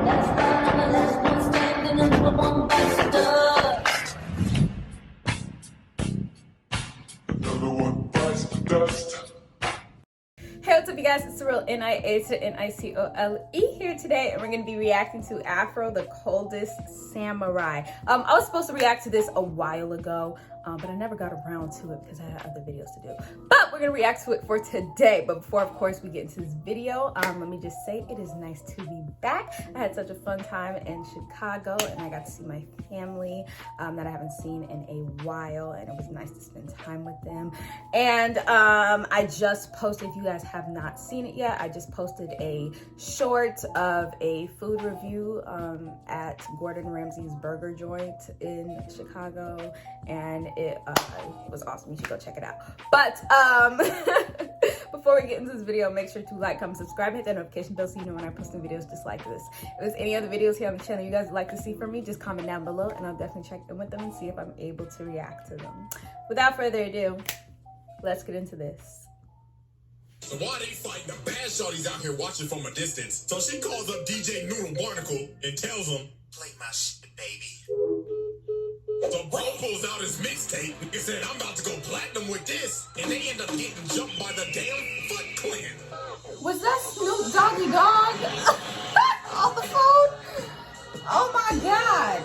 Hey, what's up, you guys? It's Therealniacole here today, and we're going to be reacting to Afro, the Coldest Samurai. I was supposed to react to this a while ago, but I never got around to it because I had other videos to do. But we're going to react to it for today. But before, of course, we get into this video, let me just say it is nice to be back. I had such a fun time in Chicago, and I got to see my family that I haven't seen in a while, and it was nice to spend time with them. And I just posted, if you guys have not seen it yet, I just posted a short of a food review at Gordon Ramsay's burger joint in Chicago, and it was awesome. You should go check it out. But before we get into this video, make sure to like, comment, subscribe, hit that notification bell so you know when I post new videos just like this. If there's any other videos here on the channel you guys would like to see from me, just comment down below and I'll definitely check in with them and see if I'm able to react to them. Without further ado, let's get into this. So why they fighting? The bad shorty's out here watching from a distance. So she calls up DJ Noodle Barnacle and tells him, "Play my shit, baby." So bro pulls out his mixtape and said, "I'm about to go platinum with this." And they end up getting jumped by the damn Foot Clan. Was that Snoop Doggy Dogg on the phone? Oh my God.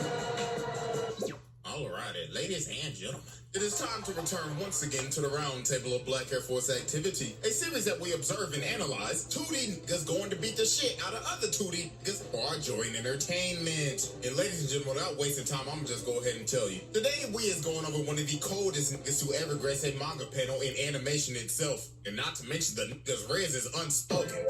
Alrighty, ladies and gentlemen. It is time to return once again to the round table of Black Air Force activity, a series that we observe and analyze. Tootie niggas going to beat the shit out of other Tootie niggas for our joy and entertainment. And ladies and gentlemen, without wasting time, I'm gonna just go ahead and tell you. Today we is going over one of the coldest niggas to ever grace a manga panel in animation itself. And not to mention the nigga's res is unspoken.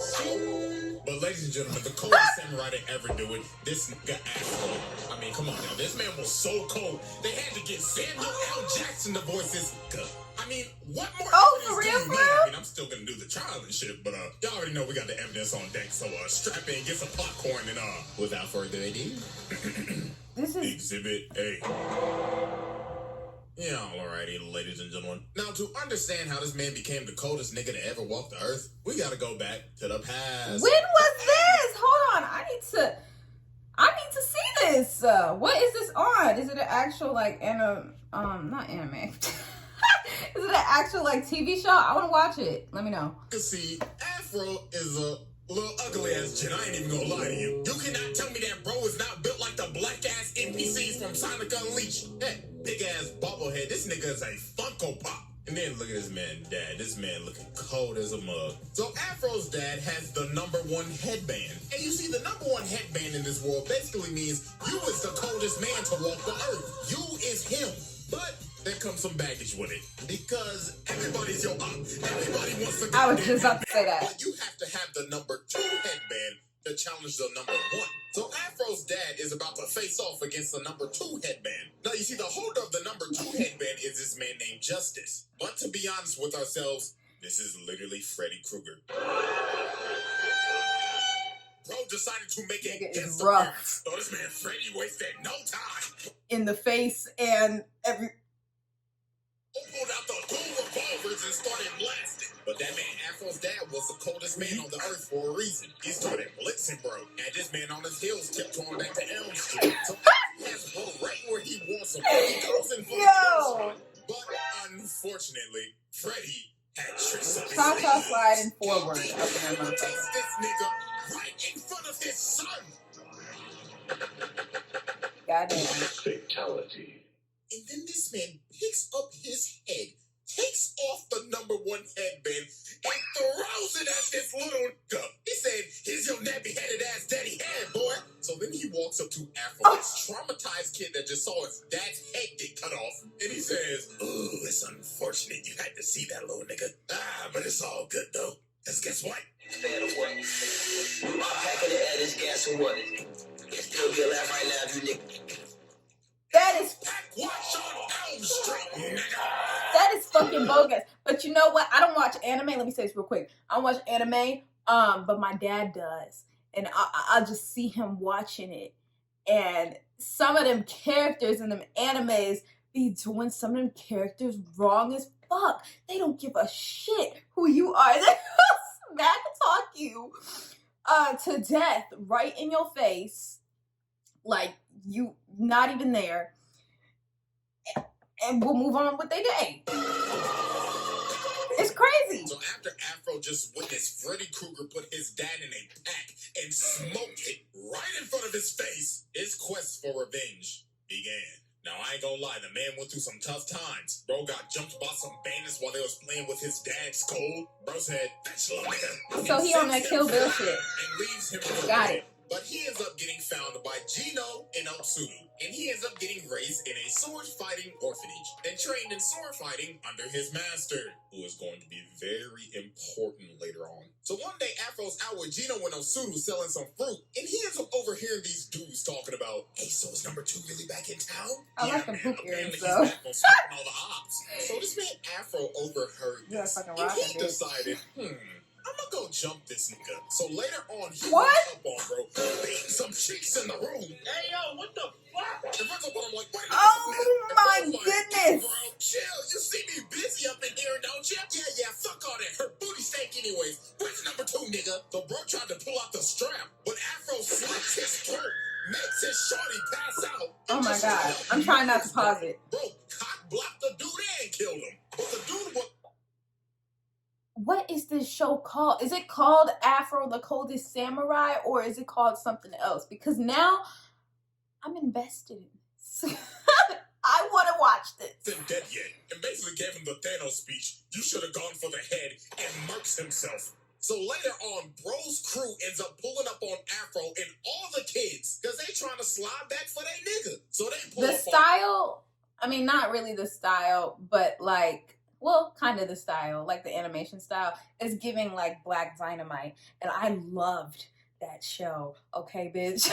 But ladies and gentlemen, the coldest samurai to ever do it, this nigga Afro. I mean, come on now, this man was so cold, they had to get Samuel L. Jackson to voice his nigga. I mean, what more evidence do you need? I mean, I'm still gonna do the trial and shit, but y'all already know we got the evidence on deck, so strap in, get some popcorn, and without further ado, This is Exhibit A. Yeah, alrighty, ladies and gentlemen. Now, to understand how this man became the coldest nigga to ever walk the earth, we gotta go back to the past. When was this? Hold on, I need to see this. What is this on? Is it an actual like not anime? Is it an actual like TV show? I want to watch it. Let me know. You see, Afro is a little ugly ass shit. I ain't even gonna lie to you. You cannot tell me that bro is not built like the black ass NPCs from Sonic Unleashed. That big ass bobblehead. This nigga is a Funko Pop. And then look at this man, dad. This man looking cold as a mug. So Afro's dad has the #1 headband. And you see, the #1 headband in this world basically means you is the coldest man to walk the earth. You is him. But there comes some baggage with it. Because everybody's your op. Everybody wants to go. I was just about to say that. But you have to have the #2 headband to challenge the #1. So Afro's dad is about to face off against the #2 headband. Now you see, the holder of the #2 headband is this man named Justice. But to be honest with ourselves, this is literally Freddy Krueger. Bro decided to make it against rough. So this man Freddy wasted no time. In the face and every. Pulled out the 2 revolvers and started blasting. But that man Afro's dad was the coldest man on the earth for a reason. He started blitzing, bro. And this man on his heels tiptoeing back to Elm Street. So he has bro right where he wants him. He goes in for the kill. But unfortunately, Freddy had tricks up his sleeve. sliding forward. He takes this nigga right in front of his son. Goddamn. Fatality. And then this man picks up his head, takes off the #1 headband, and throws it at this little nigga. He said, "Here's your nappy-headed ass daddy head, boy." So then he walks up to Afro, this traumatized kid that just saw his dad's head get cut off, and he says, "Ooh, it's unfortunate you had to see that little nigga. But it's all good, though. Because guess what?" Instead of what? I'm packing it at this gas or what? It's still be alive right now, you nigga. That is Watch on Elm Street, nigga. that is fucking bogus. But you know what? I don't watch anime. Let me say this real quick. I don't watch anime, but my dad does, and I'll just see him watching it. And some of them characters in them animes be doing some of them characters wrong as fuck. They don't give a shit who you are. They smack talk you. to death right in your face, like you not even there, and we'll move on with their day. It's crazy. So after Afro just witnessed Freddy Krueger put his dad in a pack and smoked it right in front of his face, his quest for revenge began. Now, I ain't gonna lie, the man went through some tough times. Bro got jumped by some bandits while they was playing with his dad's skull. Bro said, "That's your nigga." So he on that Kill Bill shit. And leaves him in the Got bed. it. But he ends up getting found by Gino and Otsuru. And he ends up getting raised in a sword fighting orphanage and trained in sword fighting under his master, who is going to be very important later on. So one day, Afro's out with Gino and Otsuru selling some fruit, and he ends up overhearing these dudes talking about, "Hey, so is number 2 really back in town?" I like the man, hoop apparently earrings, he's though. back on smoking all the ops. So this man Afro overheard You're a this, fucking and rocker, he dude. decided, I'm gonna go jump this nigga. So later on, he What? runs up on bro, beating some chicks in the room. Hey, yo, what the fuck? And runs up on him like, wait a minute. Oh my And bro's like, goodness. Bro, chill. You see me busy up in here, don't you? Yeah, fuck all that. Her booty stank anyways. Where's number 2, nigga? So bro tried to pull out the strap, but Afro slits his throat, makes his shorty pass out. Oh my God. I'm trying not to pause it. Bro, cock blocked the dude and killed him. But the dude was... What is this show called? Is it called Afro, the Coldest Samurai, or is it called something else? Because now I'm invested in this. I want to watch this. Isn't dead yet, and basically gave him the Thanos speech. You should have gone for the head, and murks himself. So later on, bro's crew ends up pulling up on Afro and all the kids because they trying to slide back for their nigga. So they pull The up style, I mean, not really the style, but like, well, kind of the style, like the animation style, is giving like Black Dynamite. And I loved that show. Okay, bitch.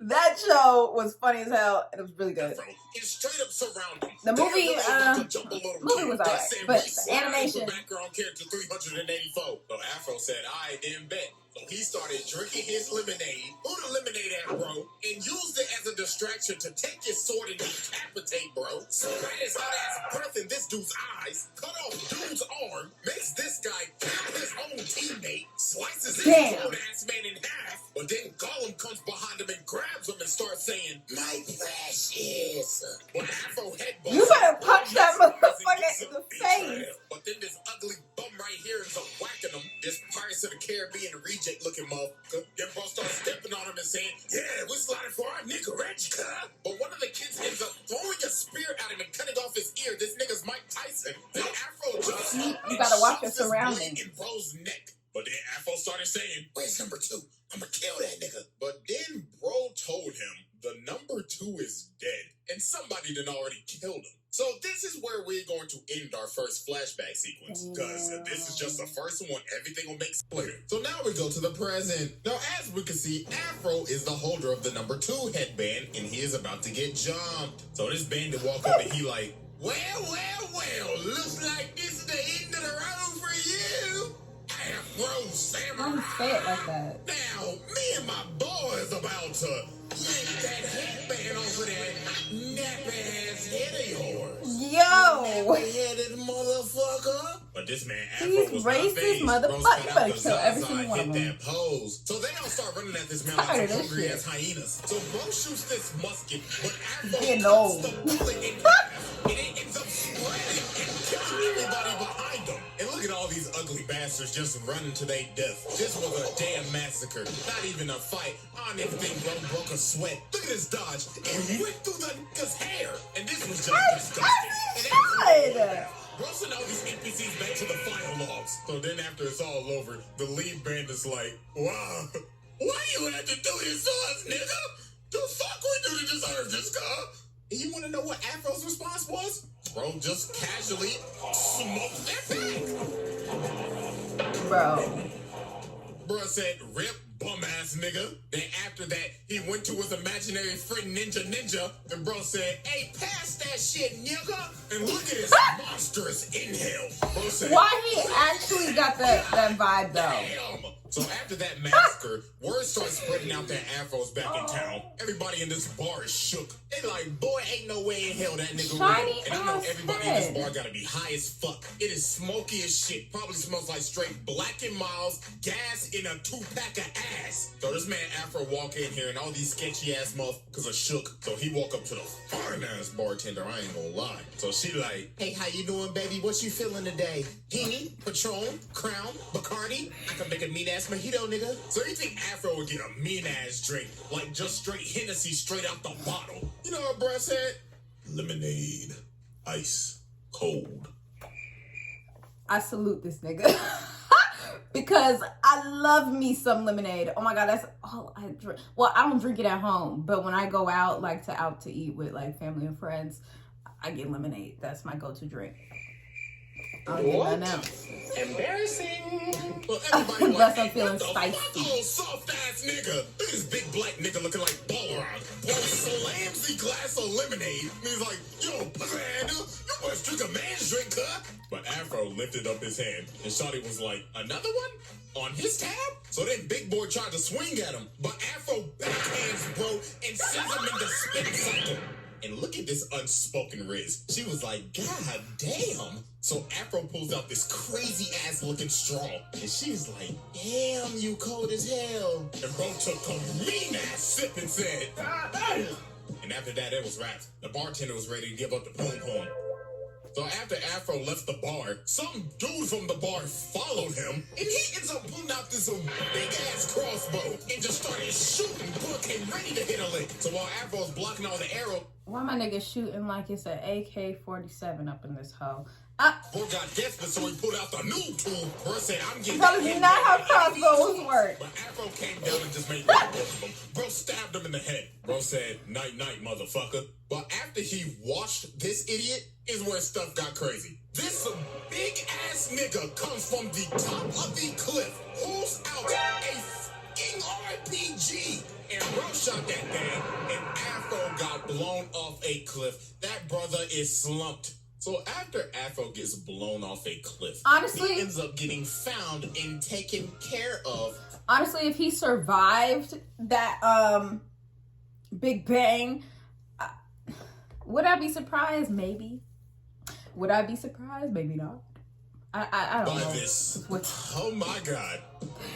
That show was funny as hell, and it was really good. Afro and straight up surround him. The movie, movie was alright, but the animation. Background character 384. So Afro said, "I didn't bet." So he started drinking his lemonade, threw the lemonade at bro, and used it as a distraction to take his sword and decapitate bro. Sprayed his hot ass breath in this dude's eyes, cut off dude's arm, makes this guy kill his own teammate, slices his own ass man in half, but then Gollum comes behind him and grabs him and starts saying, "My precious." But Afro headbutts. You better punch that motherfucker in the face. But then this ugly bum right here ends up whacking him. This Pirates of the Caribbean reject looking motherfucker. Then bro starts stepping on him and saying, "Yeah, we sliding for our nigga, Reggie." But one of the kids ends up throwing a spear at him and cutting off his ear. This nigga's Mike Tyson. Then Afro jumps up You and gotta watch your shoves his surroundings. blade in bro's neck. But then Afro started saying, "Where's number 2? I'm gonna kill that nigga." But then bro told him the number 2 is dead and somebody done already killed him. So this is where we're going to end our first flashback sequence, because this is just the first one. Everything will make sense later. So now we go to the present. Now, as we can see, Afro is the holder of the number 2 headband, and he is about to get jumped. So this bandit walk up and he like, well, looks like this is the end of the road for you, Afro Samurai. Why you say it like that? Now, me and my boys about to yank that headband off of that nappy-ass head of yours. Yo! Nappy-headed motherfucker. But this man, Afro, These was not racist fazed. motherfuckers. Bros You cut better out the kill every Zaza single and one of hit them. that pose. So they all start running at this man Tired like of some this hungry shit. ass hyenas. So bro shoots this musket, but Afro Getting cuts old. the bullet in half, and it ends up spreading and killing everybody behind him. And look at all these ugly bastards just running to their death. This was a damn massacre. Not even a fight. On everything broke a sweat. Look at this dodge. It went through the nigga's hair. And this was just disgusting. And good. bro sent all these NPCs back to the final logs. So then after it's all over, the lead band is like, wow, why you had to do this to us, nigga? The fuck we do to deserve this, car? And you want to know what Afro's response was? Bro just casually smoked that back. Bro. Bro said, "Rip, bum ass nigga." Then after that, he went to his imaginary friend Ninja, and bro said, "Hey, pass that shit, nigga." And look at his monstrous inhale. Bro said, Why he actually got that vibe though? "Damn, So after that massacre, word starts spreading out that Afro's back in town. Everybody in this bar is shook. They like, boy, ain't no way in hell that nigga real. And I know everybody in this bar gotta be high as fuck. It is smoky as shit. Probably smells like straight Black and Miles, gas in a 2-pack of ass. So this man Afro walk in here and all these sketchy ass motherfuckers are shook. So he walk up to the fine ass bartender, I ain't gonna lie. So she like, hey, how you doing, baby? What you feeling today? Henny, Patron, Crown, Bacardi? I can make a mean ass mojito, nigga. So you think Afro would get a mean ass drink, like just straight Hennessy straight out the bottle? You know what bruh said? Lemonade, ice, cold. I salute this nigga. Because I love me some lemonade. Oh my God, that's all I drink. Well, I don't drink it at home, but when I go out, like out to eat with like family and friends, I get lemonade. That's my go-to drink. I don't get nothing else. Embarrassing. Well, everybody Unless like, I'm feeling what the spicy. fuck, old soft ass nigga. Look at this big black nigga looking like Balrog. Boy slams the glass of lemonade. And he's like, yo, pussy ass nigga, you must drink a man's drink, huh? But Afro lifted up his hand, and Shawty was like, another one? On his tab? So then Big Boy tried to swing at him, but Afro backhands bro and sends him into spin cycle. And look at this unspoken Riz. She was like, God damn. So Afro pulls out this crazy ass looking straw. And she's like, damn, you cold as hell. And bro took a mean ass sip and said, God damn. And after that, it was wrapped. The bartender was ready to give up the poom poom. So after Afro left the bar, some dude from the bar followed him, and he ends up pulling out this big-ass crossbow and just started shooting Book and ready to hit a lick. So while Afro's blocking all the arrow, why my nigga shooting like it's an AK-47 up in this hole? Boy got desperate, so he pulled out the new tool. Bro said, I'm getting That is not how crossbows work. But Afro came down and just made both of them. Bro stabbed him in the head. Bro said, night-night, motherfucker. But after he washed this idiot is where stuff got crazy. This big-ass nigga comes from the top of the cliff, pulls out a fucking RPG, and bro shot that thing, and Afro got blown off a cliff. That brother is slumped. So after Afro gets blown off a cliff, honestly, he ends up getting found and taken care of. Honestly, if he survived that Big Bang, would I be surprised? Maybe. Would I be surprised? Maybe not. I don't know. This, oh my God.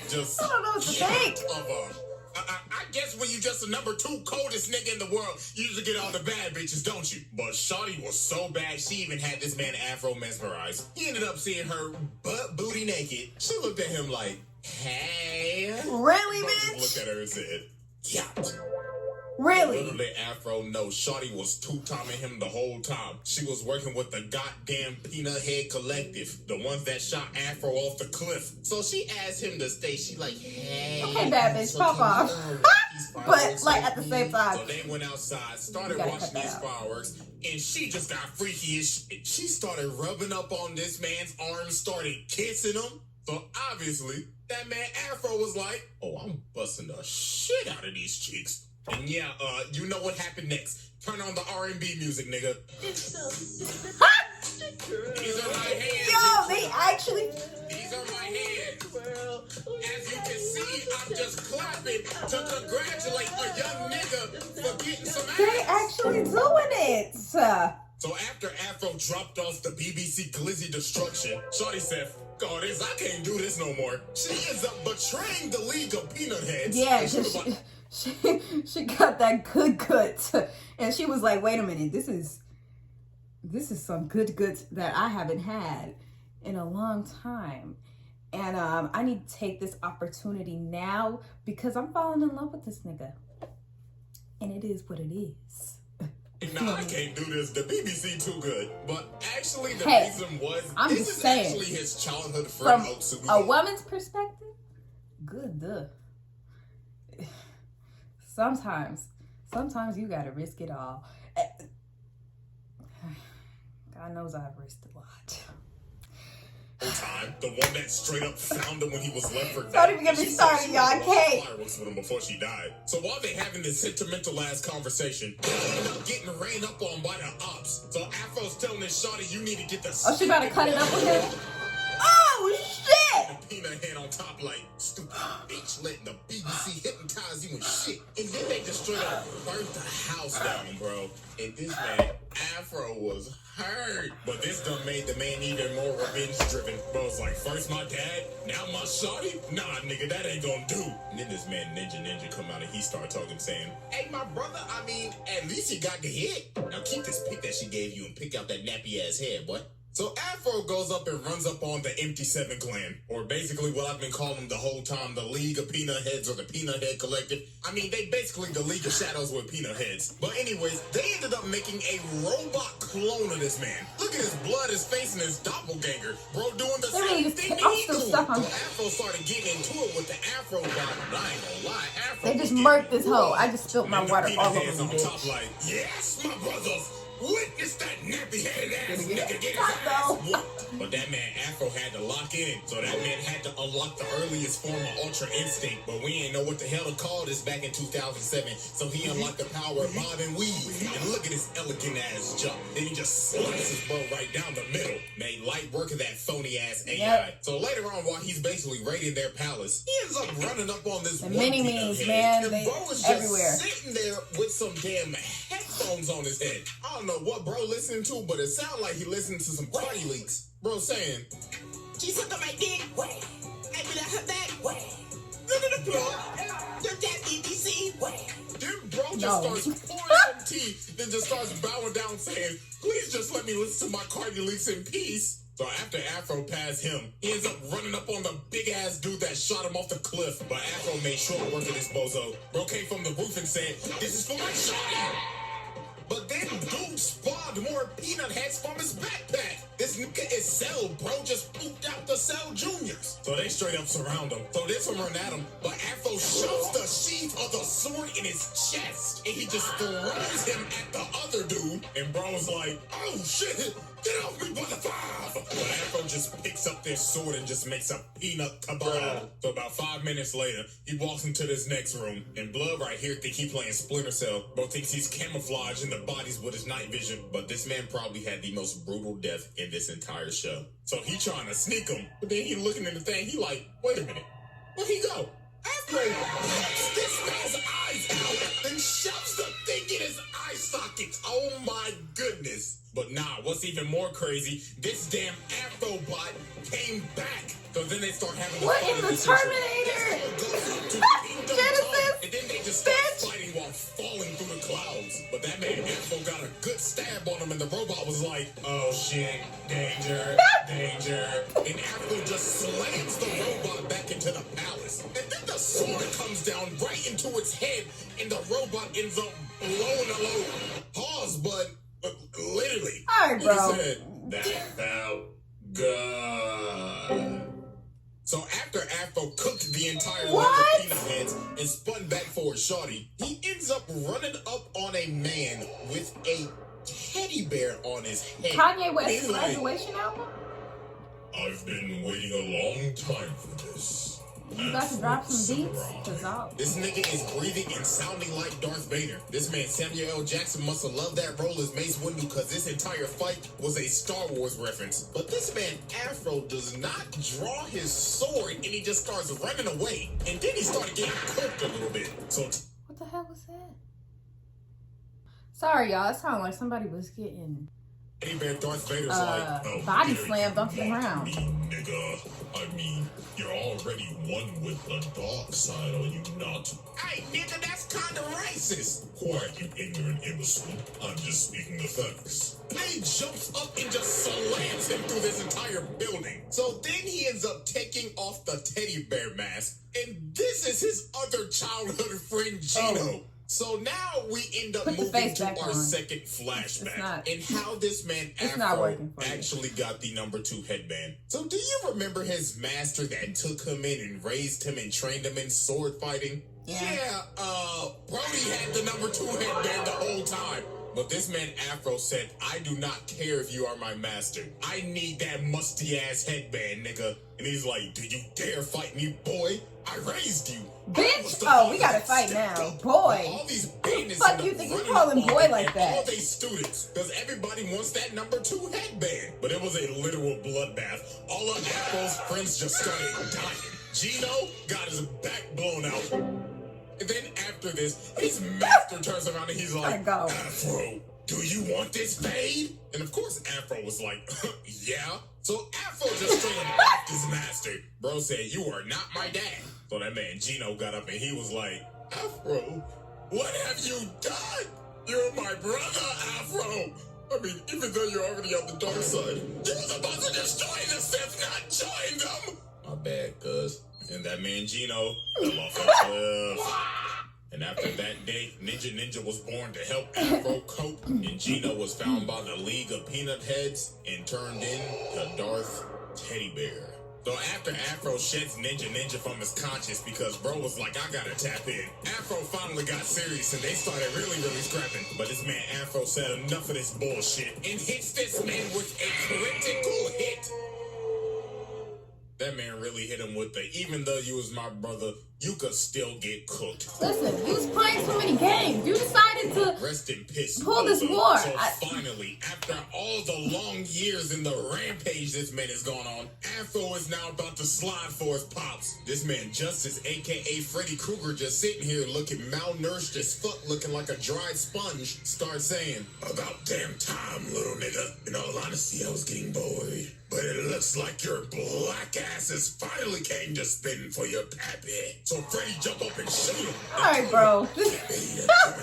Just I don't know what to think. I guess when you just the number 2 coldest nigga in the world, you usually get all the bad bitches, don't you? But Shawty was so bad, she even had this man Afro mesmerized. He ended up seeing her butt booty naked. She looked at him like, hey. Really, bitch? bitch? Looked at her and said, yeah. Really? Literally, Afro knows Shawty was two-timing him the whole time. She was working with the goddamn Peanut Head Collective, the ones that shot Afro off the cliff. So she asked him to stay. She like, hey. Okay, bad bitch, pop off. But, like, at the same time. So they went outside, started watching these fireworks, and she just got freaky as shit. She started rubbing up on this man's arms, started kissing him. So obviously, that man Afro was like, oh, I'm busting the shit out of these cheeks. And yeah, you know what happened next. Turn on the R&B music, nigga. These are my hands. Yo, they actually... These are my hands. As you can see, I'm just clapping to congratulate a young nigga for getting some ass. They actually doing it. So after Afro dropped off the BBC Glizzy Destruction, Shawty said, God, I can't do this no more. She ends up betraying the League of Peanut Heads. Yeah, she got that good goods, and she was like, wait a minute, this is some good goods that I haven't had in a long time, and I need to take this opportunity now because I'm falling in love with this nigga, and it is what it is. No, I can't do this. The BBC too good. But actually, the reason was this is actually his childhood friend. From a woman's perspective, good duh. Sometimes you gotta risk it all. God knows I've risked a lot. Time, the one that straight up found him when he was left for dead. Don't even get me started, y'all. I can't. Fireworks with him before she died. So while they having this sentimental ass conversation, they end up getting ran up on by the ops. So Afro's telling this shawty, you need to get the. Oh, she about to cut it up with him. Oh shit! peanut head on top like, stupid bitch, letting the BBC hypnotize you and shit. And then they just straight up burnt the house down, bro. And this man, Afro, was hurt. But this done made the man even more revenge-driven. Bro, it's like, first my dad, now my shawty? Nah, nigga, that ain't gonna do. And then this man, Ninja, come out and he started talking, saying, hey, my brother, I mean, at least you got the hit. Now keep this pic that she gave you and pick out that nappy-ass head, boy. So Afro goes up and runs up on the Empty Seven clan, or basically what I've been calling the whole time, the League of Peanut Heads or the Peanut Head Collective. I mean, they basically the League of Shadows with peanut heads. But anyways, they ended up making a robot clone of this man. Look at his blood, his face, and his doppelganger. Bro doing the same thing that he doing. So Afro started getting into it with the Afro bot. But I ain't gonna lie, Afro. They just murked this hoe. I just spilled my water all over the bitch. Top like, yes, my brothers. Witness that nappy-headed ass nigga get his ass whooped. But that man Afro had to lock in, so that man had to unlock the earliest form of Ultra Instinct. But we ain't know what the hell to call this back in 2007, so he unlocked the power of bob and weave. And look at his elegant ass jump. Then he just slices his bow right down the middle. Made light work of that phony ass AI. Yep. So later on, while he's basically raiding their palace, he ends up running up on this mini memes, man. And bro is just everywhere, sitting there with some damn headphones on his head. I don't know what bro listening to, but it sounded like he listened to some party leaks. Bro saying, she sucked on my dick, what? I been at her back, what? Look at the plug. Your dad BBC, what? Then bro just starts pouring some tea, then just starts bowing down saying, please just let me listen to my party leaks in peace. So after Afro passed him, he ends up running up on the big ass dude that shot him off the cliff. But Afro made short work of this bozo. Bro came from the roof and said, this is for my shot. But then dude spawned more peanut heads from his backpack. This nigga is Cell, bro, just pooped out the Cell Juniors. So they straight up surround him. So this one run at him, but Afro shoves the sheath of the sword in his chest. And he just throws him at the other dude. And bro's like, oh shit, get off me, brother five. But Afro just picks up this sword and just makes a peanut kebab. So about 5 minutes later, he walks into this next room. And Blood right here think he playing Splinter Cell. Bro thinks he's camouflaged in the bodies with his night vision. But this man probably had the most brutal death in this entire show. So he trying to sneak him. But then he looking at the thing, he like, wait a minute, where'd he go? Afro rips this man's eyes out, then shoves the thing in his eye sockets. Oh my goodness. But nah, what's even more crazy, this damn Afro bot came back. So then they start having what in the Terminator? Genesis, and then they just start fighting while falling through the clouds. But that man Afro got a good stab on him, and the robot was like, oh shit, danger, danger. And Afro just slams the robot back into the palace. And then the sword comes down right into its head, and the robot ends up blowing a load. Pause, but literally. All right, bro. He said, that felt good. So after Afro cooked the entire leg of peanut heads and spun back for his shawty, he ends up running up on a man with a teddy bear on his head. Kanye West's graduation album? I've been waiting a long time for this. You got to drop some beats? This nigga is breathing and sounding like Darth Vader. This man Samuel L. Jackson must have loved that role as Mace Windu because this entire fight was a Star Wars reference. But this man Afro does not draw his sword and he just starts running away. And then he started getting cooked a little bit. So what the hell was that? Sorry, y'all. It sounded like somebody was getting Teddy Bear Darth Vader's like, body slammed onto the ground. Nigga, I mean, you're already one with the dark side, are you not? Hey, nigga, that's kind of racist. Quiet, you ignorant imbecile. I'm just speaking the facts. He jumps up and just slams him through this entire building. So then he ends up taking off the teddy bear mask, and this is his other childhood friend, Gino. Oh. So now we end up moving to our second flashback and how this man Afro actually got the #2 headband. So do you remember his master that took him in and raised him and trained him in sword fighting? Yeah, Brody had the #2 headband the whole time. But this man Afro said, I do not care if you are my master. I need that musty ass headband, nigga. And he's like, do you dare fight me, boy? I raised you. Bitch! Oh, we gotta fight now. Boy! All these business fuck you think you calling boy like that? All they students, because everybody wants that number 2 headband. But it was a literal bloodbath. All of Afro's friends just started dying. Gino got his back blown out. And then after this, his master turns around and he's like, Afro, do you want this fade? And of course Afro was like, yeah. So Afro just straight up laughed his master. Bro said, you are not my dad. So that man Gino got up and he was like, Afro, what have you done? You're my brother, Afro. I mean, even though you're already on the dark side, you were supposed to destroy the Sith, not join them. My bad, cuz. And that man Gino fell off a cliff. And after that day, Ninja was born to help Afro cope, and Gino was found by the League of Peanut Heads and turned into Darth Teddy Bear. So after Afro sheds Ninja from his conscience because bro was like, I gotta tap in, Afro finally got serious and they started really scrapping. But this man Afro said enough of this bullshit and hits this man with a critical hit. That man really hit him with the, even though you was my brother, you could still get cooked. Listen, you was playing so many games. You decided to rest in piss. Pull this war. So finally, after all the long years in the rampage this man has gone on, Afro is now about to slide for his pops. This man Justice, aka Freddy Krueger, just sitting here looking malnourished as fuck, looking like a dried sponge, starts saying, about damn time, little nigga. In all honesty, I was getting bored. But it looks like your black asses finally came to spin for your pappy. So Freddy jump up and shoot him. Alright, bro.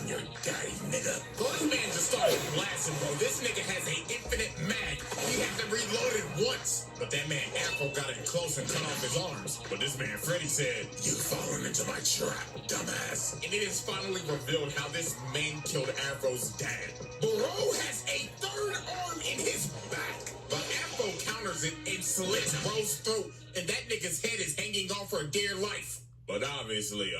Your daddy, nigga. So this man just started blasting, bro. This nigga has an infinite mag. He hasn't reloaded once. But that man Afro got in close and cut off his arms. But this man Freddy said, you've fallen into my trap, dumbass. And it is finally revealed how this man killed Afro's dad. Bro has a third arm in his back. But Afro counters it and slits bro's throat, and that nigga's head is hanging on for dear life. But obviously,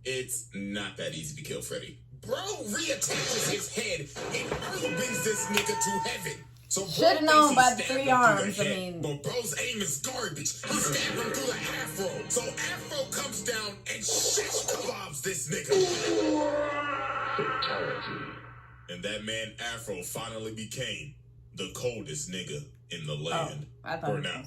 it's not that easy to kill Freddy. Bro reattaches his head and brings this nigga to heaven. So should have known by the 3 arms. I mean, but bro's aim is garbage. He stabbed him through the Afro. So Afro comes down and shish kebabs this nigga. And that man Afro finally became the coldest nigga in the land. I thought for now.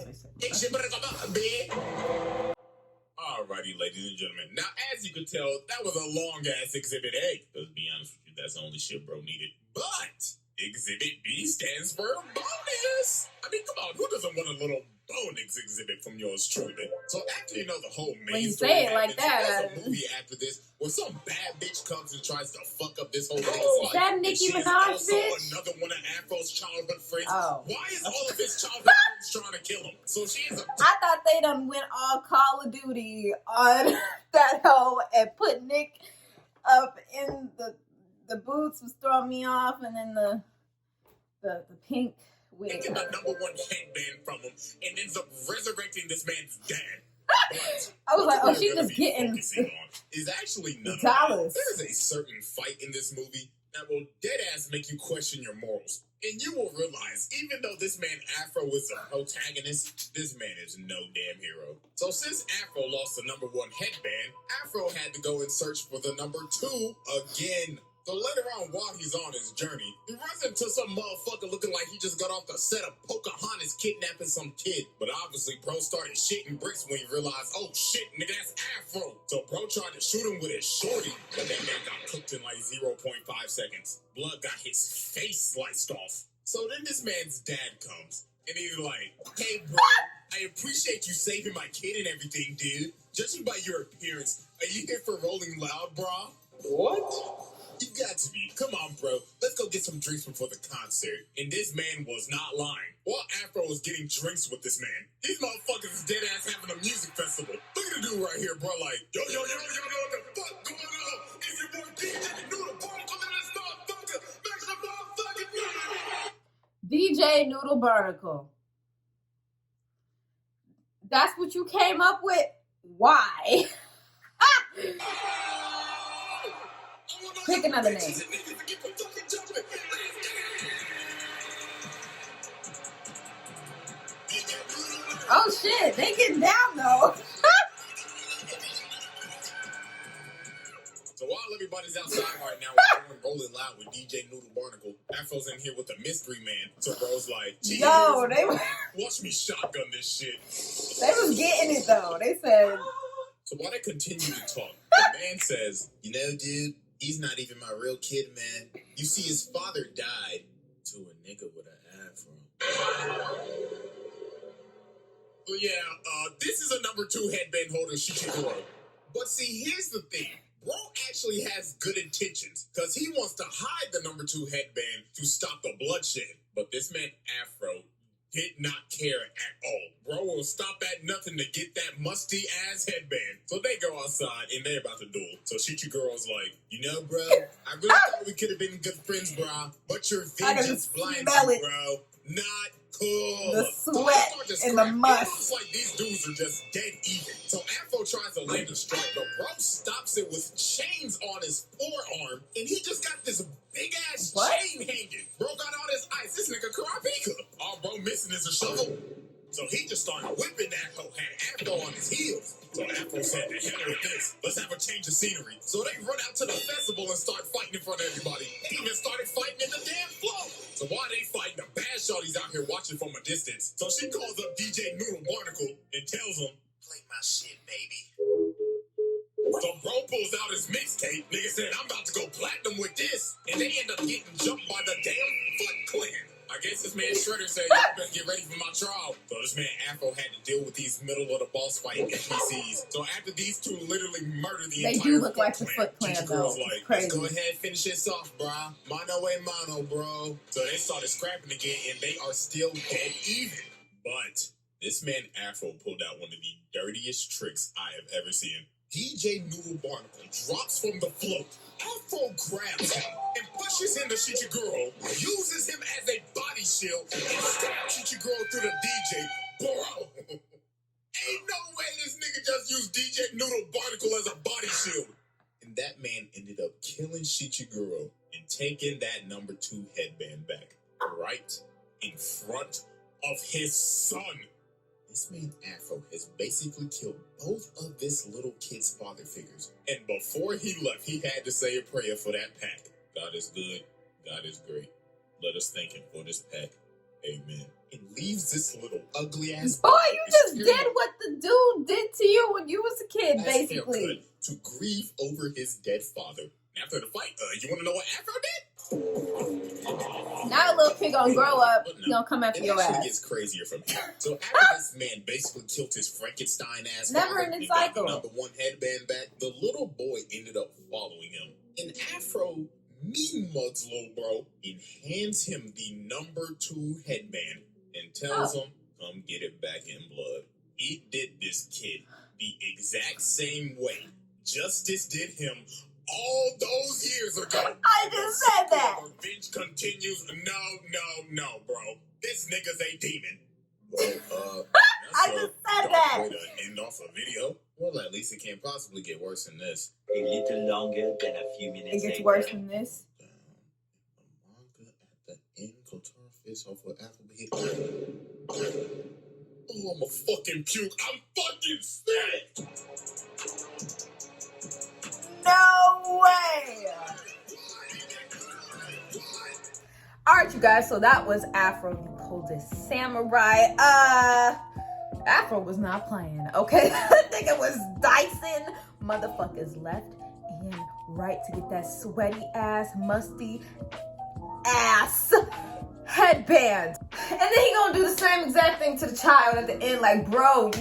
Alrighty, ladies and gentlemen. Now, as you can tell, that was a long-ass Exhibit A. Let's be honest with you, that's the only shit bro needed. But Exhibit B stands for bonus. I mean, come on, who doesn't want a little bonus exhibit from yours truly? So after you know the whole main when you story say it like happens, that, there's a movie after this where some bad bitch comes and tries to fuck up this whole nigga's is life. that Nicki And she is Minaj also bitch? another one of Afro's childhood friends. Oh. Why is all of his childhood friends trying to kill him? So she is a I thought they done went all Call of Duty on that hoe and put Nick up in the boots was throwing me off, and then the pink wig. taking the #1 headband from him and ends up resurrecting this man's dad. I was like, oh, she What we're just gonna be getting focusing on is actually none of dollars. that. There is a certain fight in this movie that will deadass make you question your morals. And you will realize, even though this man Afro is the protagonist, this man is no damn hero. So since Afro lost the #1 headband, Afro had to go and search for the #2 again. So later on, while he's on his journey, he runs into some motherfucker looking like he just got off the set of Pocahontas kidnapping some kid. But obviously, bro started shitting bricks when he realized, oh shit, nigga, that's Afro. So bro tried to shoot him with his shorty, but that man got cooked in like 0.5 seconds. Blood got his face sliced off. So then this man's dad comes, and he's like, hey bro, I appreciate you saving my kid and everything, dude. Judging by your appearance, are you here for Rolling Loud, bro? What? You got to be. Come on, bro. Let's go get some drinks before the concert. And this man was not lying. While Afro was getting drinks with this man, these motherfuckers is dead ass having a music festival. Look at the dude right here, bro. Like, yo, what the fuck going on? It's your boy DJ Noodle Barnacle in this motherfucker. Make some motherfucking noise. DJ Noodle Barnacle. That's what you came up with? Why? Pick another name. Oh shit, they getting down though. So while everybody's outside right now and rolling loud with DJ Noodle Barnacle. Afro's in here with the mystery man. So bro's like, geez, Yo, they were, watch me shotgun this shit. they was getting it though. They said. So while they continue to talk, the man says, you know, dude, he's not even my real kid, man. You see, his father died to a nigga with an afro. Well, yeah, this is a number 2 headband holder, Shichiguro. But see, here's the thing. Bro actually has good intentions, because he wants to hide the number 2 headband to stop the bloodshed. But this man, Afro, did not care at all. Bro will stop at nothing to get that musty-ass headband. So they go outside, and they're about to duel. So Shichiguro's like, you know, bro, I really thought we could have been good friends, bro. But your vengeance blinds you, bro. Not cool. The sweat and the must. It looks like these dudes are just dead even. So Afro tries to land a strike, but bro stops it with chains on his forearm, and he just got this big ass chain hanging. Bro got all this ice. This nigga Karapika. All bro missing is a shovel. So he just started whipping that hoe, had Afro on his heels. So Afro said, the hell with this. Let's have a change of scenery. So they run out to the festival and start fighting in front of everybody. They even started fighting in the damn flow. So while they fighting, the bad shorty's out here watching from a distance. So she calls up DJ Noodle Barnacle and tells him, play my shit, baby. So bro pulls out his mixtape. Nigga said, I'm about to go platinum with this. And they end up getting jumped by the damn Foot Clan. I guess this man Shredder said, y'all better get ready for my trial. So this man Afro had to deal with these middle of the boss fight NPCs. So after these two literally murder the entire They do look like the Foot Clan, though. Like, crazy. let's go ahead, finish this off, brah. Mano a mano, bro. So they started scrapping again, and they are still dead even. But this man Afro pulled out one of the dirtiest tricks I have ever seen. DJ Noodle Barnacle drops from the float. Afro grabs him and pushes him to Shichiguro, uses him as a body shield, and stabs Shichiguro through the DJ. Bro, ain't no way this nigga just used DJ Noodle Barnacle as a body shield. And that man ended up killing Shichiguro and taking that number 2 headband back, right in front of his son. This man Afro has basically killed both of this little kid's father figures. And before he left, he had to say a prayer for that pack. God is good. God is great. Let us thank him for this pack. Amen. And leaves this little ugly ass boy, you just did what the dude did to you when you was a kid, basically. To grieve over his dead father. And after the fight, you want to know what Afro did? Now a little kid gonna grow up, he gonna come after your ass. It actually gets crazier from here. So after this man basically killed his Frankenstein ass never father, ending got the cycle. number 1 headband back, the little boy ended up following him. And Afro mean mugs little bro and hands him the number 2 headband and tells him, come get it back in blood. It did this kid the exact same way Justice did him all those years ago. I just said that. Revenge continues. No, bro. This nigga's a demon. Well, I just said that. Way to end off a video. Well, at least it can't possibly get worse than this. A little longer than a few minutes It gets later. worse than this. Manga at the end. Kotar face off with Applebee. Oh, I'm a fucking puke. I'm fucking sick. No way. Alright, you guys, so that was Afro, the coldest samurai. Afro was not playing, okay? I think it was dicing motherfuckers left and right to get that sweaty ass, musty ass headband. And then he gonna do the same exact thing to the child at the end, like, bro,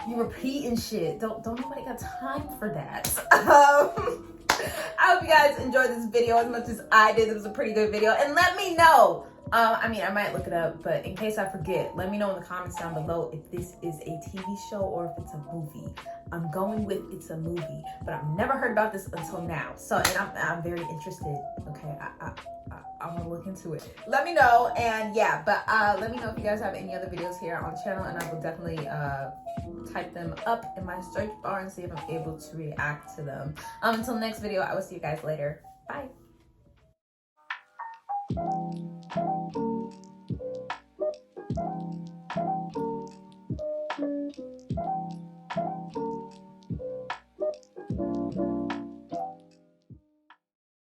you repeating shit. Don't nobody got time for that. I hope you guys enjoyed this video as much as I did. It was a pretty good video. And let me know. I mean, I might look it up, but in case I forget, let me know in the comments down below if this is a TV show or if it's a movie. I'm going with it's a movie, but I've never heard about this until now. So, and I'm very interested. Okay, I want to look into it. Let me know, and yeah, but let me know if you guys have any other videos here on the channel, and I will definitely type them up in my search bar and see if I'm able to react to them. Until next video, I will see you guys later. Bye.